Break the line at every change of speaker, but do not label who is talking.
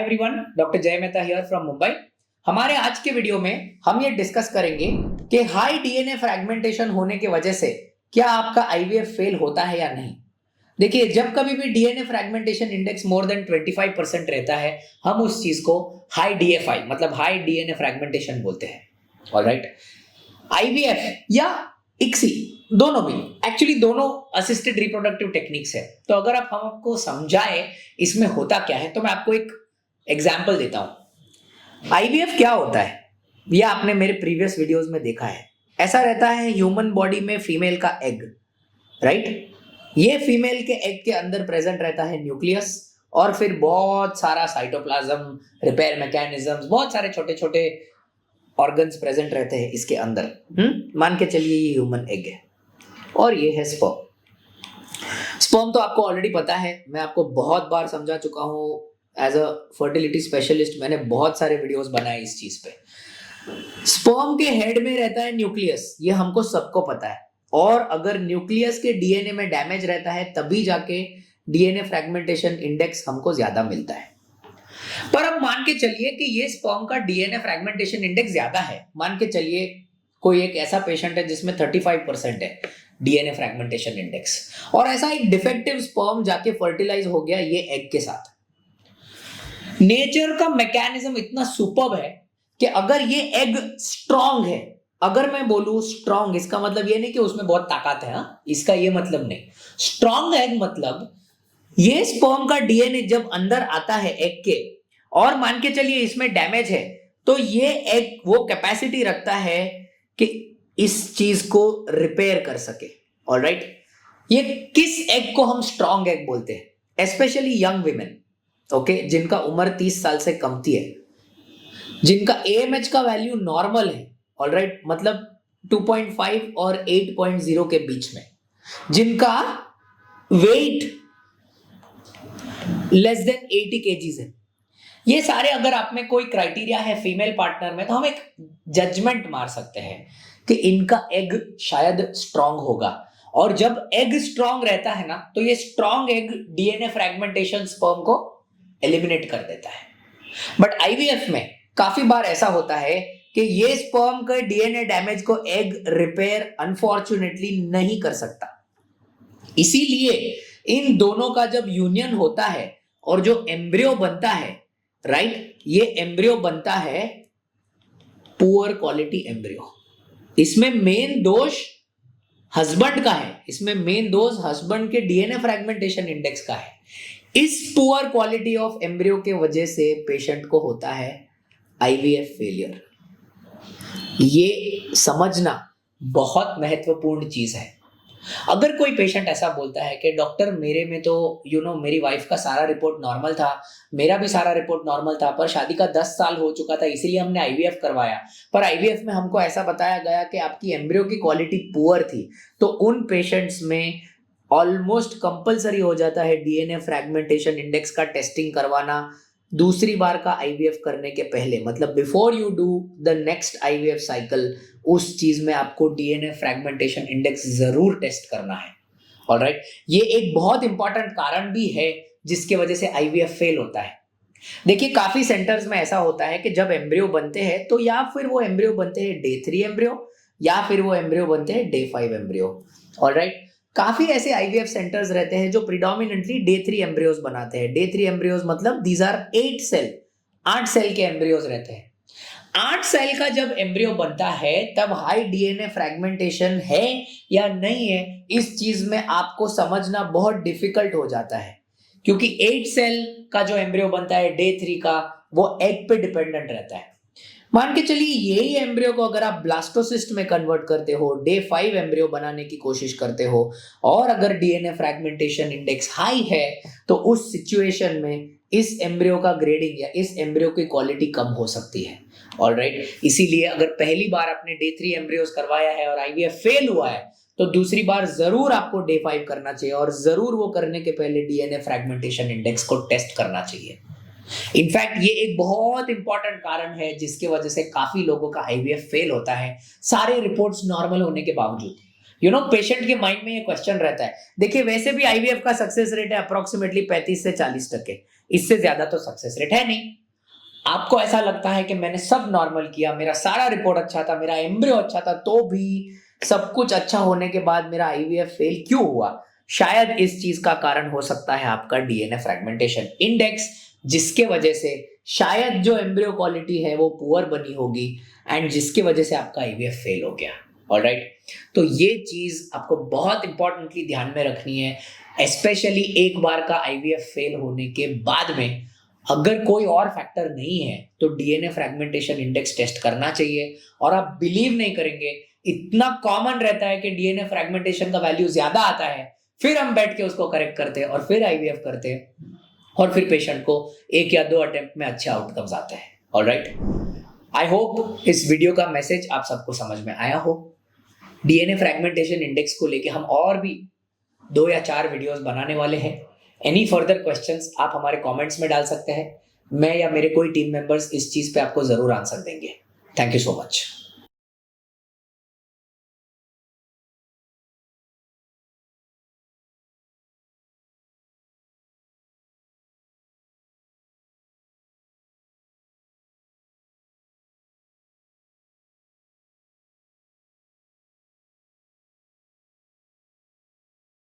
Everyone, doctor जय Mehta here from Mumbai. हमारे आज के वीडियो में हम ये डिस्कस करेंगे कि हाई डीएनए फ्रैगमेंटेशन होने की वजह से क्या आपका आईवीएफ फेल होता है या नहीं। देखिए, जब कभी भी DNA fragmentation index more than 25% रहता है, हम उस चीज को हाई डीएफआई मतलब हाई डीएनए फ्रैगमेंटेशन बोलते हैं। ऑलराइट, आईवीएफ या इक्सी दोनों भी एक्चुअली दोनों असिस्टेड रिप्रोडक्टिव टेक्निक्स है। तो अगर आप हम आपको समझाए इसमें होता क्या है, तो मैं आपको एक एग्जाम्पल देता हूं। आईवीएफ क्या होता है ये आपने मेरे प्रीवियस वीडियोस में देखा है। ऐसा रहता है ह्यूमन बॉडी में फीमेल का एग, राइट। ये फीमेल के एग के अंदर प्रेजेंट रहता है न्यूक्लियस और फिर बहुत सारा साइटोप्लाज्म, रिपेयर मैकेनिज्म्स, बहुत सारे छोटे छोटे ऑर्गन्स प्रेजेंट रहते हैं इसके अंदर। मान के चलिए ये ह्यूमन एग है और ये है स्पर्म। स्पर्म तो आपको ऑलरेडी पता है, मैं आपको बहुत बार समझा चुका हूँ। एज अ फर्टिलिटी स्पेशलिस्ट मैंने बहुत सारे वीडियोस बनाए इस चीज पे। स्पर्म के हेड में रहता है न्यूक्लियस, ये हमको सबको पता है। और अगर न्यूक्लियस के डीएनए में डैमेज रहता है तभी जाके डीएनए फ्रैगमेंटेशन इंडेक्स हमको ज्यादा मिलता है। पर अब मान के चलिए कि ये स्पर्म का डीएनए फ्रैगमेंटेशन इंडेक्स ज्यादा है। मान के चलिए कोई एक ऐसा पेशेंट है जिसमें 35% है डीएनए फ्रैगमेंटेशन इंडेक्स, और ऐसा एक डिफेक्टिव स्पर्म जाके फर्टिलाइज हो गया ये एग के साथ। नेचर का मैकेनिज्म इतना सुपर्ब है कि अगर ये एग स्ट्रांग है, अगर मैं बोलूं स्ट्रांग, इसका मतलब ये नहीं कि उसमें बहुत ताकत है, इसका ये मतलब नहीं। स्ट्रांग एग मतलब ये स्पर्म का डीएनए जब अंदर आता है एग के, और मान के चलिए इसमें डैमेज है, तो ये एग वो कैपेसिटी रखता है कि इस चीज को रिपेयर कर सके। ऑलराइट, ये किस एग को हम स्ट्रांग एग बोलते हैं? स्पेशली यंग विमेन, ओके, जिनका उम्र 30 साल से कमती है, जिनका एएमएच का वैल्यू नॉर्मल है, ऑलराइट, मतलब 2.5 और 8.0 के बीच में, जिनका वेट लेस देन 80 केजीज है। ये सारे अगर आप में कोई क्राइटेरिया है फीमेल पार्टनर में, तो हम एक जजमेंट मार सकते हैं कि इनका एग शायद स्ट्रांग होगा। और जब एग स्ट्रांग रहता है ना, तो ये strong egg DNA fragmentation sperm को एलिमिनेट कर देता है। बट आईवीएफ में काफी बार ऐसा होता है कि ये स्पर्म के डीएनए डैमेज को एग रिपेयर अनफॉर्चुनेटली नहीं कर सकता। इसीलिए इन दोनों का जब यूनियन होता है और जो एम्ब्रियो बनता है, राइट, ये एम्ब्रियो बनता है पुअर क्वालिटी एम्ब्रियो। इसमें मेन दोष हस्बैंड का है, इसमें मेन दोष हस्बैंड के डीएनए फ्रैगमेंटेशन इंडेक्स का है। इस पुअर क्वालिटी ऑफ एम्ब्रियो के वजह से पेशेंट को होता है आईवीएफ फेलियर। ये समझना बहुत महत्वपूर्ण चीज है। अगर कोई पेशेंट ऐसा बोलता है कि डॉक्टर मेरे में तो मेरी वाइफ का सारा रिपोर्ट नॉर्मल था, मेरा भी सारा रिपोर्ट नॉर्मल था, पर शादी का 10 साल हो चुका था इसीलिए हमने आईवीएफ करवाया, पर आईवीएफ में हमको ऐसा बताया गया कि आपकी एम्ब्रियो की क्वालिटी पुअर थी, तो उन पेशेंट्स में ऑलमोस्ट कंपलसरी हो जाता है डीएनए फ्रैगमेंटेशन इंडेक्स का टेस्टिंग करवाना दूसरी बार का आईवीएफ करने के पहले। मतलब before you do the next IVF cycle, उस चीज में आपको डीएनए फ्रैगमेंटेशन इंडेक्स जरूर टेस्ट करना है। ऑलराइट, ये एक बहुत इंपॉर्टेंट कारण भी है जिसके वजह से आईवीएफ फेल होता है। देखिए, काफी सेंटर्स में ऐसा होता है कि जब एम्ब्रियो बनते हैं तो या फिर वो एम्ब्रियो बनते हैं डे 3 एम्ब्रियो, या फिर वो एम्ब्रियो बनते हैं डे 5 एम्ब्रियो। ऑलराइट, काफी ऐसे आईवीएफ सेंटर्स रहते हैं जो प्रिडोमिनेंटली डे 3 एम्ब्रियोज बनाते हैं। डे 3 एम्ब्रियोज मतलब दीज आर 8 सेल, 8 सेल के एम्ब्रियोज रहते हैं। 8 सेल का जब एम्ब्रियो बनता है तब हाई डीएनए फ्रैगमेंटेशन है या नहीं है, इस चीज में आपको समझना बहुत डिफिकल्ट हो जाता है, क्योंकि 8 सेल का जो एम्ब्रियो बनता है डे 3 का, वो एग पे डिपेंडेंट रहता है। मान के चलिए यही एम्ब्रियो को अगर आप ब्लास्टोसिस्ट में कन्वर्ट करते हो, डे 5 एम्ब्रियो बनाने की कोशिश करते हो, और अगर डीएनए फ्रैगमेंटेशन इंडेक्स हाई है, तो उस सिचुएशन में इस एम्ब्रियो का ग्रेडिंग या इस एम्ब्रियो की क्वालिटी कम हो सकती है। ऑलराइट, इसीलिए अगर पहली बार आपने डे 3 एम्ब्रियोज करवाया है और आईवीएफ फेल हुआ है, तो दूसरी बार जरूर आपको डे 5 करना चाहिए, और जरूर वो करने के पहले डीएनए फ्रैगमेंटेशन इंडेक्स को टेस्ट करना चाहिए। इनफैक्ट ये एक बहुत इंपॉर्टेंट कारण है जिसकी वजह से काफी लोगों का आईवीएफ फेल होता है, सारे रिपोर्ट्स नॉर्मल होने के बावजूद। पेशेंट के माइंड में ये क्वेश्चन रहता है। देखिए वैसे भी आईवीएफ का सक्सेस रेट है अप्रोक्सीमेटली 35 से 40%, इससे ज्यादा तो सक्सेस रेट है नहीं। आपको ऐसा लगता है कि मैंने सब नॉर्मल किया, मेरा सारा रिपोर्ट अच्छा था, मेरा एम्ब्रियो अच्छा था, तो भी सब कुछ अच्छा होने के बाद मेरा आईवीएफ फेल क्यों हुआ? शायद इस चीज का कारण हो सकता है आपका डीएनए फ्रेगमेंटेशन इंडेक्स, जिसके वजह से शायद जो एम्ब्रियो क्वालिटी है वो पुअर बनी होगी एंड जिसकी वजह से आपका आईवीएफ फेल हो गया। ऑलराइट, तो ये चीज आपको बहुत इंपॉर्टेंटली ध्यान में रखनी है। स्पेशली एक बार का आईवीएफ फेल होने के बाद में अगर कोई और फैक्टर नहीं है तो डीएनए फ्रेगमेंटेशन इंडेक्स टेस्ट करना चाहिए। और आप बिलीव नहीं करेंगे, इतना कॉमन रहता है कि डीएनए फ्रेगमेंटेशन का वैल्यू ज्यादा आता है, फिर हम बैठ के उसको करेक्ट करते हैं और फिर आईवीएफ करते हैं और फिर पेशेंट को 1 या 2 अटेम्प्ट में अच्छे आउटकम्स आते हैं। ऑलराइट, आई होप इस वीडियो का मैसेज आप सबको समझ में आया हो। डीएनए फ्रेगमेंटेशन इंडेक्स को लेके हम और भी 2 या 4 वीडियोस बनाने वाले हैं। एनी फर्दर क्वेश्चंस आप हमारे कमेंट्स में डाल सकते हैं, मैं या मेरे कोई टीम मेंबर्स इस चीज पे आपको जरूर आंसर देंगे। Thank you so much.